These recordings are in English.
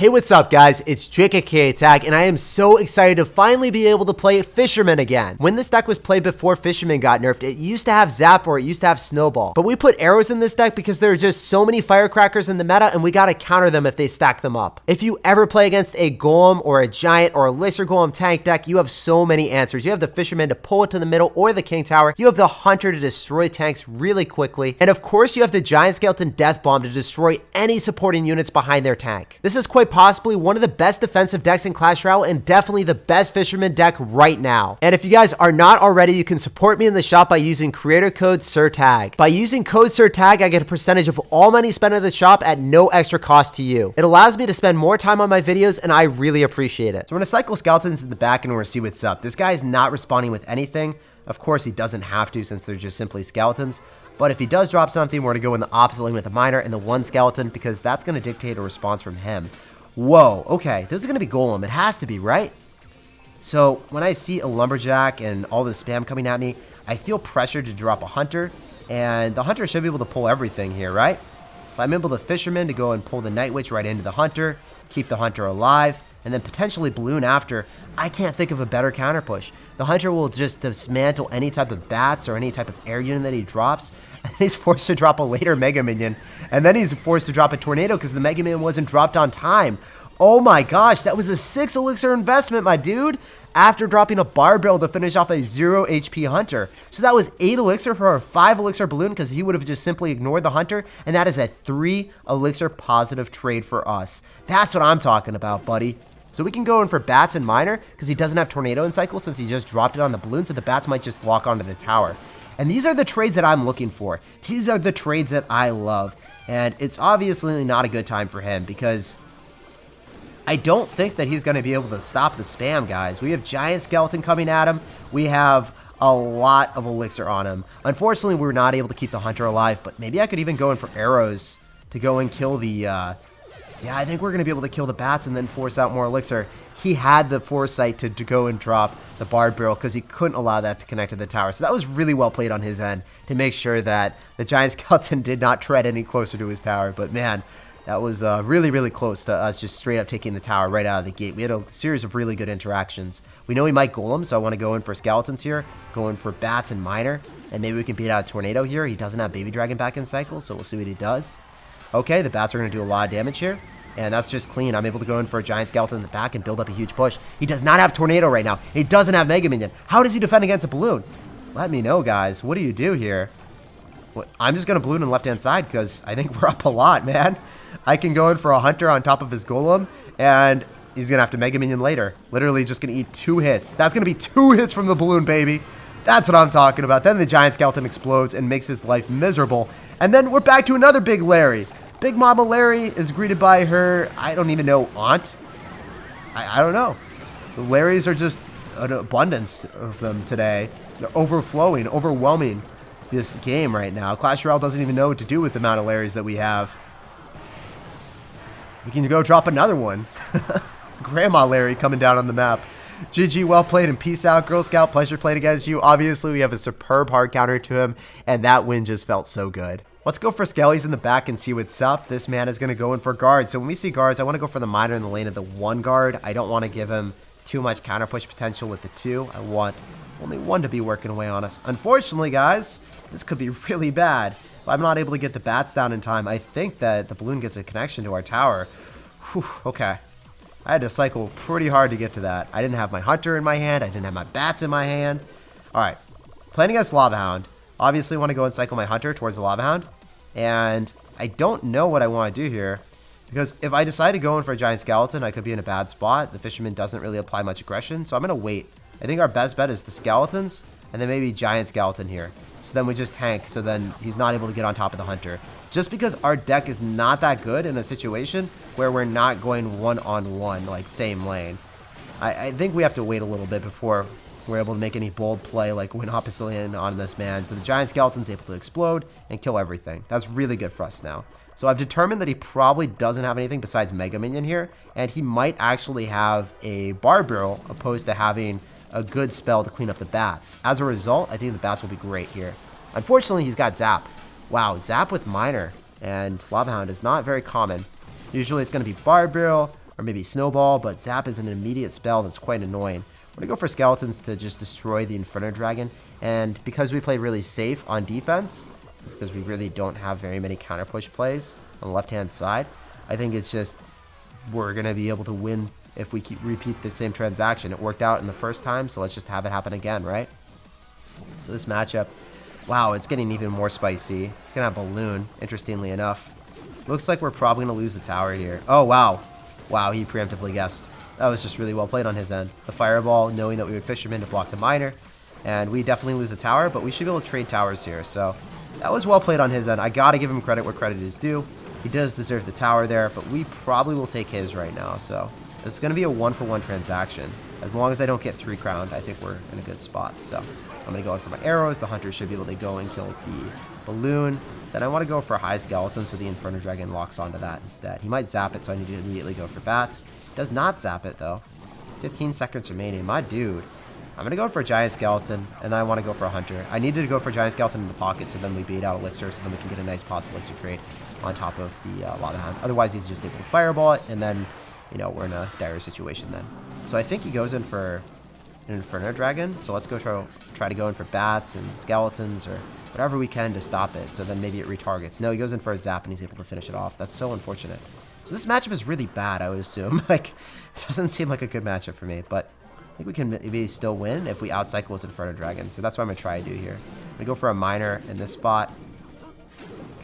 Hey, what's up guys? It's SirTagCR and I am so excited to finally be able to play Fisherman again. When this deck was played before Fisherman got nerfed, it used to have Zap or it used to have Snowball. But we put arrows in this deck because there are just so many firecrackers in the meta and we gotta counter them if they stack them up. If you ever play against a Golem or a Giant or a Elixir Golem tank deck, you have so many answers. You have the Fisherman to pull it to the middle or the King Tower. You have the Hunter to destroy tanks really quickly. And of course you have the Giant Skeleton Death Bomb to destroy any supporting units behind their tank. This is quite possibly one of the best defensive decks in Clash Royale and definitely the best Fisherman deck right now. And if you guys are not already, you can support me in the shop by using creator code SirTag. By using code SirTag, I get a percentage of all money spent at the shop at no extra cost to you. It allows me to spend more time on my videos and I really appreciate it. So we're gonna cycle Skeletons in the back and we're gonna see what's up. This guy is not responding with anything. Of course, he doesn't have to since they're just simply Skeletons. But if he does drop something, we're going to go in the opposite lane with the Miner and the one Skeleton because that's going to dictate a response from him. Whoa, okay, this is going to be Golem. It has to be, right? So when I see a Lumberjack and all this spam coming at me, I feel pressured to drop a Hunter. And the Hunter should be able to pull everything here, right? If I'm able to Fisherman to go and pull the Night Witch right into the Hunter, keep the Hunter alive, and then potentially Balloon after, I can't think of a better counter push. The Hunter will just dismantle any type of bats or any type of air unit that he drops, and then he's forced to drop a later Mega Minion, and then he's forced to drop a Tornado because the Mega Minion wasn't dropped on time. Oh my gosh, that was a 6 elixir investment, my dude, after dropping a Barbell to finish off a 0 HP Hunter. So that was 8 elixir for a 5 elixir Balloon because he would have just simply ignored the Hunter, and that is a 3 elixir positive trade for us. That's what I'm talking about, buddy. So we can go in for Bats and Miner because he doesn't have Tornado in cycle since he just dropped it on the Balloon, so the Bats might just lock onto the tower. And these are the trades that I'm looking for. These are the trades that I love. And it's obviously not a good time for him because I don't think that he's going to be able to stop the spam, guys. We have Giant Skeleton coming at him. We have a lot of elixir on him. Unfortunately, we were not able to keep the Hunter alive, but maybe I could even go in for arrows to go and kill the... Yeah, I think we're going to be able to kill the Bats and then force out more elixir. He had the foresight to go and drop the Bard Barrel because he couldn't allow that to connect to the tower. So that was really well played on his end to make sure that the Giant Skeleton did not tread any closer to his tower. But man, that was really, really close to us just straight up taking the tower right out of the gate. We had a series of really good interactions. We know he might Golem, so I want to go in for Skeletons here, go in for Bats and Miner, and maybe we can beat out a Tornado here. He doesn't have Baby Dragon back in cycle, so we'll see what he does. Okay, the Bats are going to do a lot of damage here. And that's just clean. I'm able to go in for a Giant Skeleton in the back and build up a huge push. He does not have Tornado right now. He doesn't have Mega Minion. How does he defend against a Balloon? Let me know, guys. What do you do here? I'm just going to Balloon on the left-hand side because I think we're up a lot, man. I can go in for a Hunter on top of his Golem, and he's going to have to Mega Minion later. Literally just going to eat 2 hits. That's going to be 2 hits from the Balloon, baby. That's what I'm talking about. Then the Giant Skeleton explodes and makes his life miserable. And then we're back to another Big Larry. Big Mama Larry is greeted by her, I don't even know, aunt? I don't know. The Larrys are just an abundance of them today. They're overflowing, overwhelming this game right now. Clash Royale doesn't even know what to do with the amount of Larrys that we have. We can go drop another one. Grandma Larry coming down on the map. GG, well played and peace out, Girl Scout. Pleasure playing against you. Obviously, we have a superb hard counter to him, and that win just felt so good. Let's go for Skellies in the back and see what's up. This man is going to go in for guards. So when we see guards, I want to go for the Miner in the lane of the 1 guard. I don't want to give him too much counter push potential with the 2. I want only 1 to be working away on us. Unfortunately, guys, this could be really bad. If I'm not able to get the Bats down in time, I think that the Balloon gets a connection to our tower. Whew, okay. I had to cycle pretty hard to get to that. I didn't have my Hunter in my hand. I didn't have my Bats in my hand. All right. Playing against Lava Hound. Obviously, want to go and cycle my Hunter towards the Lava Hound. And I don't know what I want to do here. Because if I decide to go in for a Giant Skeleton, I could be in a bad spot. The Fisherman doesn't really apply much aggression. So I'm going to wait. I think our best bet is the Skeletons. And then maybe Giant Skeleton here. So then we just tank. So then he's not able to get on top of the Hunter. Just because our deck is not that good in a situation where we're not going one-on-one, like same lane. I think we have to wait a little bit before we're able to make any bold play like win opposite lane on this man. So the Giant Skeleton's able to explode and kill everything. That's really good for us now. So I've determined that he probably doesn't have anything besides Mega Minion here. And he might actually have a Bard Barrel opposed to having a good spell to clean up the Bats. As a result, I think the Bats will be great here. Unfortunately, he's got Zap. Wow, Zap with Miner and Lava Hound is not very common. Usually it's going to be Bard Barrel or maybe Snowball, but Zap is an immediate spell that's quite annoying. I'm going to go for Skeletons to just destroy the Inferno Dragon, and because we play really safe on defense, because we really don't have very many counter push plays on the left-hand side, I think it's just we're going to be able to win if we repeat the same transaction. It worked out in the first time, so let's just have it happen again, right? So this matchup, wow, it's getting even more spicy. It's going to have Balloon, interestingly enough. Looks like we're probably going to lose the tower here. Oh, wow. Wow, he preemptively guessed. That was just really well played on his end. The Fireball, knowing that we would Fisherman to block the Miner. And we definitely lose the tower, but we should be able to trade towers here. So that was well played on his end. I got to give him credit where credit is due. He does deserve the tower there, but we probably will take his right now. So it's going to be a 1-for-1 transaction. As long as I don't get 3 crowned, I think we're in a good spot. So I'm going to go in for my arrows. The Hunter should be able to go and kill the Balloon. Then I want to go for high Skeleton so the Inferno Dragon locks onto that instead. He might zap it, so I need to immediately go for Bats. Does not zap it, though. 15 seconds remaining. My dude. I'm going to go for a Giant Skeleton, and I want to go for a Hunter. I needed to go for a Giant Skeleton in the pocket, so then we bait out Elixir, so then we can get a nice possible Elixir trade on top of the Lava Hound. Otherwise, he's just able to Fireball it, and then, you know, we're in a dire situation then. So I think he goes in for an Inferno Dragon, so let's go try to go in for Bats and Skeletons or whatever we can to stop it, so then maybe it retargets. No, he goes in for a Zap, and he's able to finish it off. That's so unfortunate. So this matchup is really bad, I would assume. Like, it doesn't seem like a good matchup for me, but I think we can maybe still win if we outcycle his Inferno Dragon. So that's what I'm going to try to do here. I'm going to go for a Miner in this spot.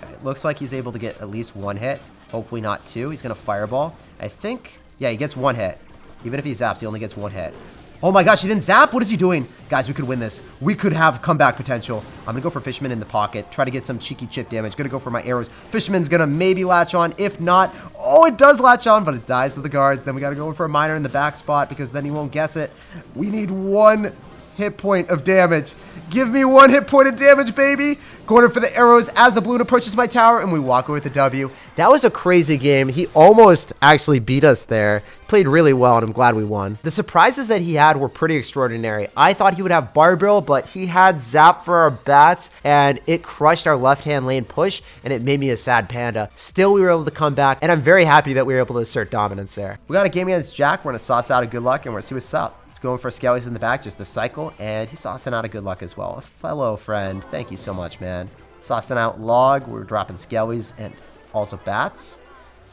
Okay, it looks like he's able to get at least 1 hit. Hopefully not 2. He's going to Fireball. I think, yeah, he gets 1 hit. Even if he zaps, he only gets 1 hit. Oh my gosh, he didn't zap? What is he doing? Guys, we could win this. We could have comeback potential. I'm going to go for Fisherman in the pocket. Try to get some cheeky chip damage. Going to go for my arrows. Fisherman's going to maybe latch on. If not, oh, it does latch on, but it dies to the guards. Then we got to go for a Miner in the back spot because then he won't guess it. We need 1 hit point of damage. Give me 1 hit point of damage, baby. Going for the arrows as the Balloon approaches my tower, and we walk away with the W. That was a crazy game. He almost actually beat us there. Played really well, and I'm glad we won. The surprises that he had were pretty extraordinary. I thought he would have Barbarrel, but he had Zap for our Bats, and it crushed our left-hand lane push, and it made me a sad panda. Still, we were able to come back, and I'm very happy that we were able to assert dominance there. We got a game against Jack. We're going to sauce out a good luck, and we're going to see what's up. Going for Skellies in the back, just a cycle, and he's saucing out a good luck as well. A fellow friend, thank you so much, man. Saucing out Log, we're dropping Skellies and also Bats.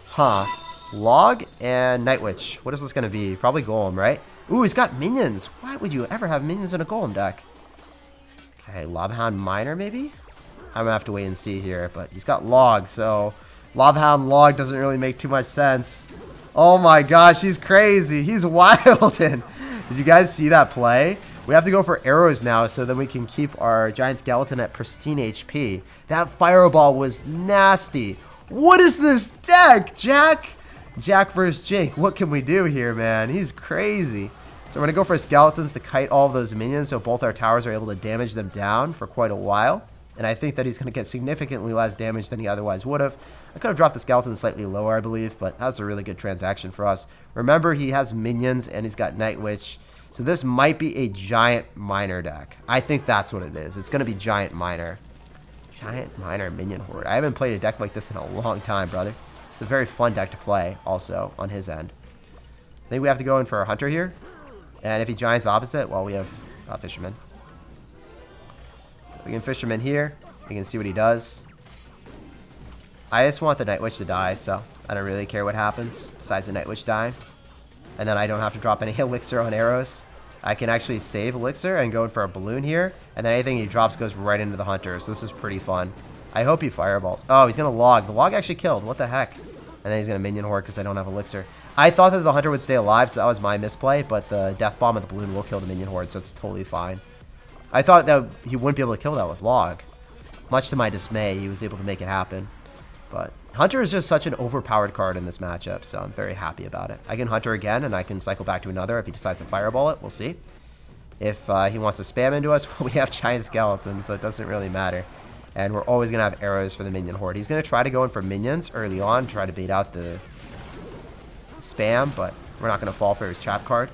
Huh. Log and Night Witch. What is this going to be? Probably Golem, right? Ooh, he's got minions. Why would you ever have minions in a Golem deck? Okay, Lava Hound Miner, maybe? I'm going to have to wait and see here, but he's got Log, so Lava Hound Log doesn't really make too much sense. Oh my gosh, he's crazy. He's wildin'. Did you guys see that play? We have to go for arrows now so then we can keep our Giant Skeleton at pristine HP. That Fireball was nasty. What is this deck, Jack? Jack versus Jake. What can we do here, man? He's crazy. So we're going to go for Skeletons to kite all of those minions so both our towers are able to damage them down for quite a while. And I think that he's going to get significantly less damage than he otherwise would have. I could have dropped the Skeleton slightly lower, I believe, but that's a really good transaction for us. Remember, he has minions and he's got Night Witch. So this might be a Giant Miner deck. I think that's what it is. It's going to be Giant Miner. Giant Miner Minion Horde. I haven't played a deck like this in a long time, brother. It's a very fun deck to play also on his end. I think we have to go in for a Hunter here. And if he Giants opposite, well, we have Fisherman. So we can Fisherman here. We can see what he does. I just want the Night Witch to die, so I don't really care what happens besides the Night Witch dying. And then I don't have to drop any Elixir on arrows. I can actually save Elixir and go in for a Balloon here. And then anything he drops goes right into the Hunter, so this is pretty fun. I hope he Fireballs. Oh, he's going to Log. The Log actually killed. What the heck? And then he's going to Minion Horde because I don't have Elixir. I thought that the Hunter would stay alive, so that was my misplay. But the Death Bomb of the Balloon will kill the Minion Horde, so it's totally fine. I thought that he wouldn't be able to kill that with Log. Much to my dismay, he was able to make it happen. But Hunter is just such an overpowered card in this matchup, so I'm very happy about it. I can Hunter again, and I can cycle back to another if he decides to Fireball it. We'll see. If he wants to spam into us, we have Giant Skeletons, so it doesn't really matter. And we're always going to have arrows for the Minion Horde. He's going to try to go in for minions early on, try to bait out the spam, but we're not going to fall for his trap card.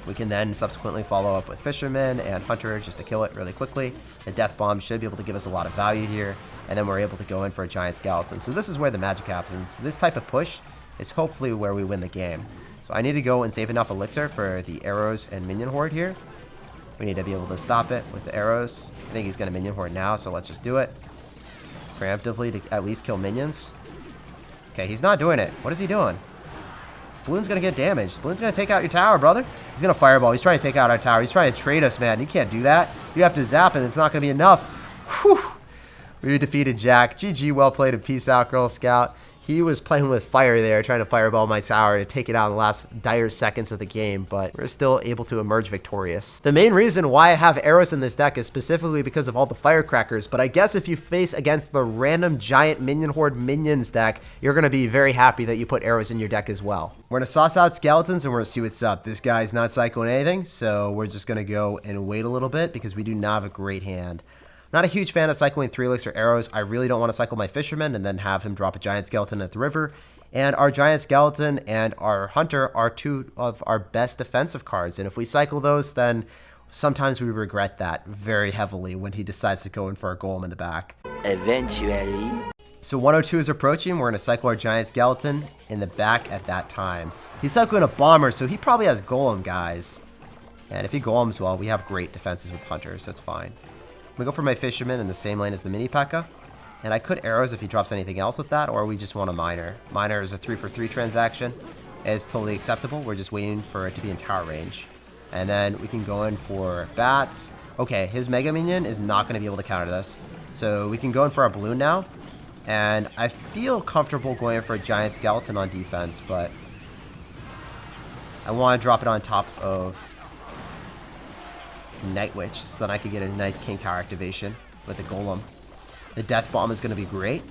We can then subsequently follow up with Fisherman and Hunter just to kill it really quickly. The Death Bomb should be able to give us a lot of value here. And then we're able to go in for a Giant Skeleton. So this is where the magic happens. This type of push is hopefully where we win the game. So I need to go and save enough elixir for the arrows and minion horde here. We need to be able to stop it with the arrows. I think he's going to minion horde now, so let's just do it. Preemptively to at least kill minions. Okay, he's not doing it. What is he doing? Balloon's going to get damaged. Balloon's going to take out your tower, brother. He's going to fireball. He's trying to take out our tower. He's trying to trade us, man. You can't do that. You have to zap and it's not going to be enough. Whew. We defeated Jack. GG, well played and peace out, Girl Scout. He was playing with fire there, trying to fireball my tower to take it out in the last dire seconds of the game, but we're still able to emerge victorious. The main reason why I have arrows in this deck is specifically because of all the firecrackers, but I guess if you face against the random giant minion horde minions deck, you're going to be very happy that you put arrows in your deck as well. We're going to sauce out skeletons and we're going to see what's up. This guy's not cycling anything, so we're just going to go and wait a little bit because we do not have a great hand. Not a huge fan of cycling 3 elixir arrows. I really don't want to cycle my Fisherman and then have him drop a giant skeleton at the river. And our giant skeleton and our hunter are 2 of our best defensive cards. And if we cycle those, then sometimes we regret that very heavily when he decides to go in for a golem in the back. Eventually. So 102 is approaching. We're going to cycle our giant skeleton in the back at that time. He's cycling a bomber, so he probably has golem, guys. And if he golems well, we have great defenses with hunters. That's fine. I'm going to go for my Fisherman in the same lane as the mini P.E.K.K.A. And I could arrows if he drops anything else with that, or we just want a miner. Miner is a 3-for-3 transaction. It's totally acceptable. We're just waiting for it to be in tower range. And then we can go in for bats. Okay, his Mega Minion is not going to be able to counter this. So we can go in for our balloon now. And I feel comfortable going in for a giant skeleton on defense, but I want to drop it on top of Night Witch so that I could get a nice King Tower activation with the Golem. The Death Bomb is going to be great.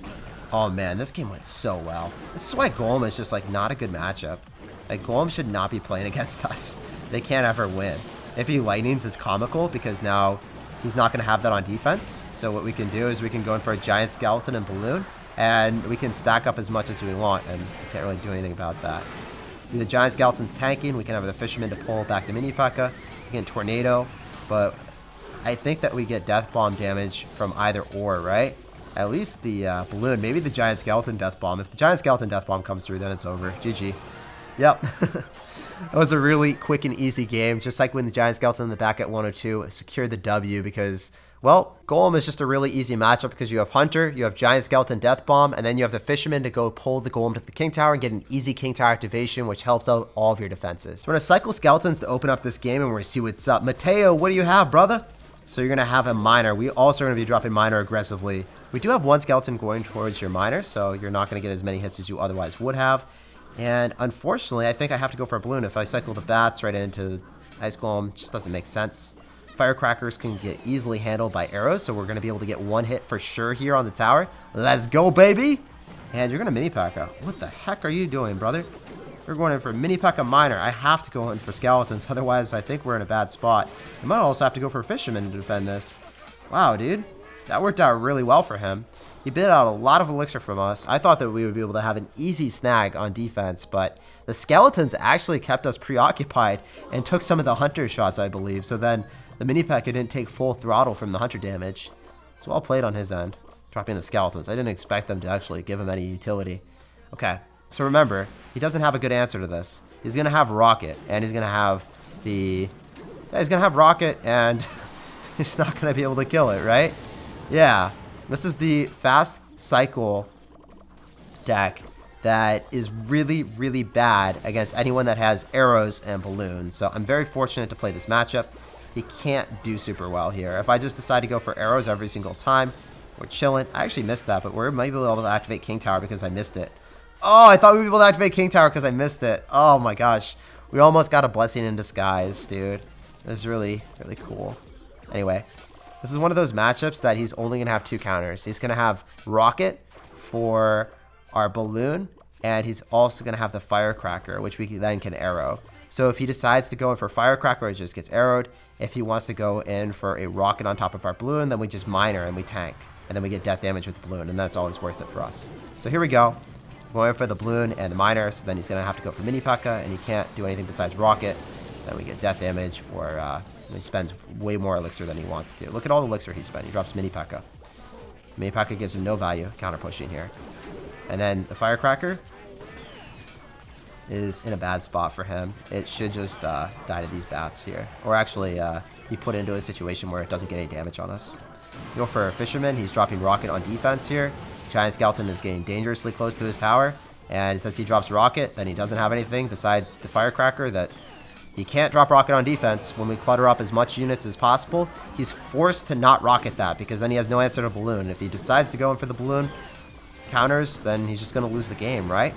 Oh man, this game went so well. This is why Golem is just like not a good matchup. Like Golem should not be playing against us. They can't ever win. If he lightnings, it's comical because now he's not going to have that on defense. So what we can do is we can go in for a giant skeleton and balloon, and we can stack up as much as we want, and we can't really do anything about that. See the giant skeleton tanking. We can have the Fisherman to pull back the mini P.E.K.K.A. We can Tornado. But I think that we get Death Bomb damage from either or, right? At least the balloon. Maybe the Giant Skeleton Death Bomb. If the Giant Skeleton Death Bomb comes through, then it's over. GG. Yep. That was a really quick and easy game. Just like when the Giant Skeleton in the back at 102 secured the W because, well, Golem is just a really easy matchup because you have Hunter, you have Giant Skeleton Death Bomb, and then you have the Fisherman to go pull the Golem to the King Tower and get an easy King Tower activation, which helps out all of your defenses. We're going to cycle Skeletons to open up this game, and we're going to see what's up. Mateo, what do you have, brother? So you're going to have a Miner. We also are going to be dropping Miner aggressively. We do have one Skeleton going towards your Miner, so you're not going to get as many hits as you otherwise would have. And unfortunately, I think I have to go for a balloon. If I cycle the bats right into Ice Golem, it just doesn't make sense. Firecrackers can get easily handled by arrows, so we're going to be able to get one hit for sure here on the tower. Let's go, baby! And you're going to mini P.E.K.K.A. What the heck are you doing, brother? You're going in for mini P.E.K.K.A. Miner. I have to go in for Skeletons, otherwise I think we're in a bad spot. I might also have to go for Fisherman to defend this. Wow, dude. That worked out really well for him. He bid out a lot of elixir from us. I thought that we would be able to have an easy snag on defense, but the Skeletons actually kept us preoccupied and took some of the Hunter shots, I believe. So then the mini P.E.K.K.A. didn't take full throttle from the Hunter damage. It's well played on his end, dropping the Skeletons. I didn't expect them to actually give him any utility. Okay, so remember, he doesn't have a good answer to this. He's going to have Rocket, and he's going to have the... Yeah, he's going to have Rocket, and he's not going to be able to kill it, right? Yeah. This is the fast cycle deck that is really, really bad against anyone that has arrows and balloons. So I'm very fortunate to play this matchup. He can't do super well here. If I just decide to go for arrows every single time, we're chilling. I actually missed that, but we're maybe able to activate King Tower because I missed it. Oh, I thought we'd be able to activate King Tower because I missed it. Oh my gosh. We almost got a blessing in disguise, dude. It was really, really cool. Anyway. This is one of those matchups that he's only going to have 2 counters. He's going to have Rocket for our balloon, and he's also going to have the Firecracker, which we then can arrow. So if he decides to go in for Firecracker, it just gets arrowed. If he wants to go in for a Rocket on top of our balloon, then we just Miner and we tank. And then we get death damage with the balloon, and that's always worth it for us. So here we go. Going for the balloon and the Miner, so then he's going to have to go for mini P.E.K.K.A, and he can't do anything besides Rocket. Then we get death damage for... he spends way more elixir than he wants to. Look at all the elixir he spent. He drops mini P.E.K.K.A. Mini P.E.K.K.A. gives him no value. Counter pushing here. And then the Firecracker. is in a bad spot for him. It should just die to these bats here. Or actually, be put into a situation where it doesn't get any damage on us. Go for Fisherman. He's dropping Rocket on defense here. Giant Skeleton is getting dangerously close to his tower. And since he drops Rocket, then he doesn't have anything besides the Firecracker that he can't drop Rocket on defense. When we clutter up as much units as possible, he's forced to not Rocket that because then he has no answer to Balloon. If he decides to go in for the Balloon counters, then he's just going to lose the game, right?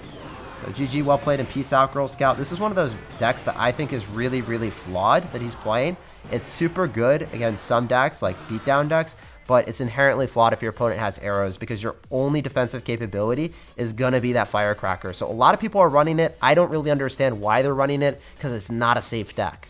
So GG, well played, and peace out, Girl Scout. This is one of those decks that I think is really, really flawed that he's playing. It's super good against some decks, like beatdown decks, but it's inherently flawed if your opponent has arrows because your only defensive capability is going to be that Firecracker. So a lot of people are running it. I don't really understand why they're running it because it's not a safe deck.